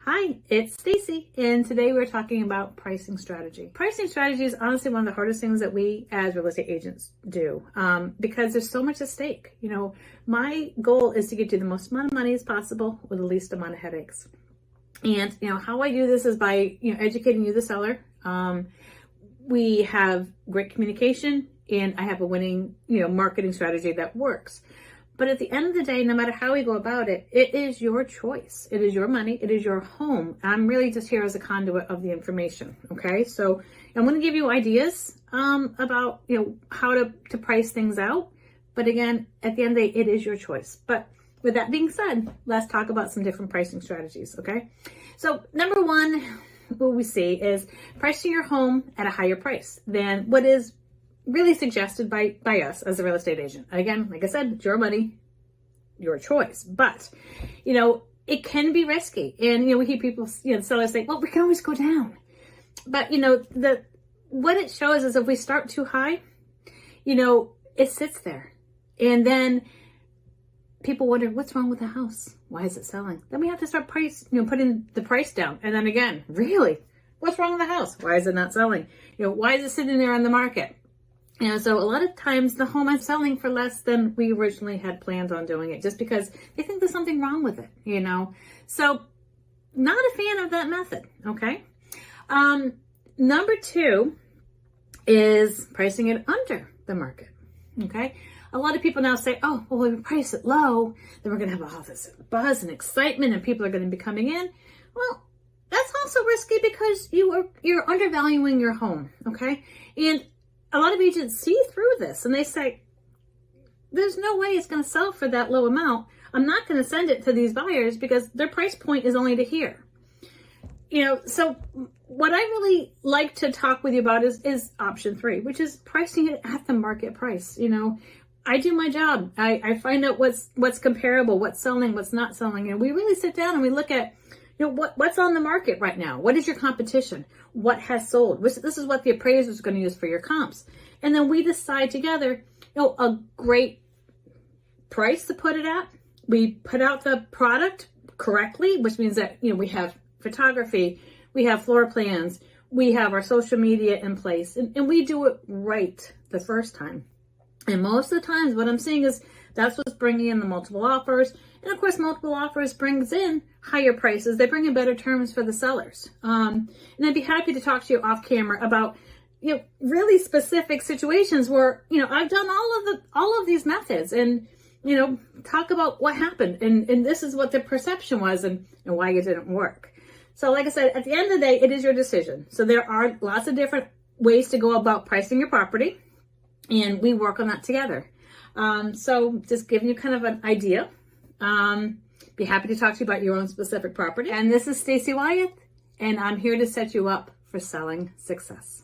Hi, it's Stacy, and today we're talking about pricing strategy. Pricing strategy is honestly one of the hardest things that we as real estate agents do because there's so much at stake. You know, my goal is to get you the most amount of money as possible with the least amount of headaches. And, you know, how I do this is by, educating you, the seller. We have great communication, and I have a winning, marketing strategy that works. But at the end of the day, no matter how we go about it, it is your choice. It is your money. It is your home. I'm really just here as a conduit of the information. Okay. So I'm going to give you ideas, about, how to price things out. But again, at the end of the day, it is your choice. But with that being said, let's talk about some different pricing strategies. Okay. So number one, what we see is pricing your home at a higher price than what is really suggested by us as a real estate agent. Again, like I said, it's your money, your choice. But, it can be risky. And, we hear people, sellers say, well, we can always go down. But, what it shows is if we start too high, it sits there. And then people wonder, what's wrong with the house? Why is it selling? Then we have to start putting the price down. And then again, really, what's wrong with the house? Why is it not selling? Why is it sitting there on the market? So a lot of times the home is selling for less than we originally had planned on doing it, just because they think there's something wrong with it, So not a fan of that method, okay? Number two is pricing it under the market, okay? A lot of people now say, oh, well, when we price it low, then we're going to have all this buzz and excitement and people are going to be coming in. Well, that's also risky because you're undervaluing your home, okay? And a lot of agents see through this and they say, there's no way it's going to sell for that low amount. I'm not going to send it to these buyers because their price point is only to here. So what I really like to talk with you about is option three, which is pricing it at the market price. I do my job. I find out what's comparable, what's selling, what's not selling. And we really sit down and we look at, what's on the market right now? What is your competition? What has sold? This is what the appraiser is going to use for your comps. And then we decide together, a great price to put it at. We put out the product correctly, which means that, we have photography, we have floor plans, we have our social media in place, and we do it right the first time. And most of the times what I'm seeing is that's what's bringing in the multiple offers. And of course, multiple offers brings in higher prices. They bring in better terms for the sellers. And I'd be happy to talk to you off camera about, really specific situations where, I've done all of these methods and, talk about what happened. And this is what the perception was and why it didn't work. So like I said, at the end of the day, it is your decision. So there are lots of different ways to go about pricing your property. And we work on that together. So just giving you kind of an idea. Be happy to talk to you about your own specific property. And this is Stacy Wyeth, and I'm here to set you up for selling success.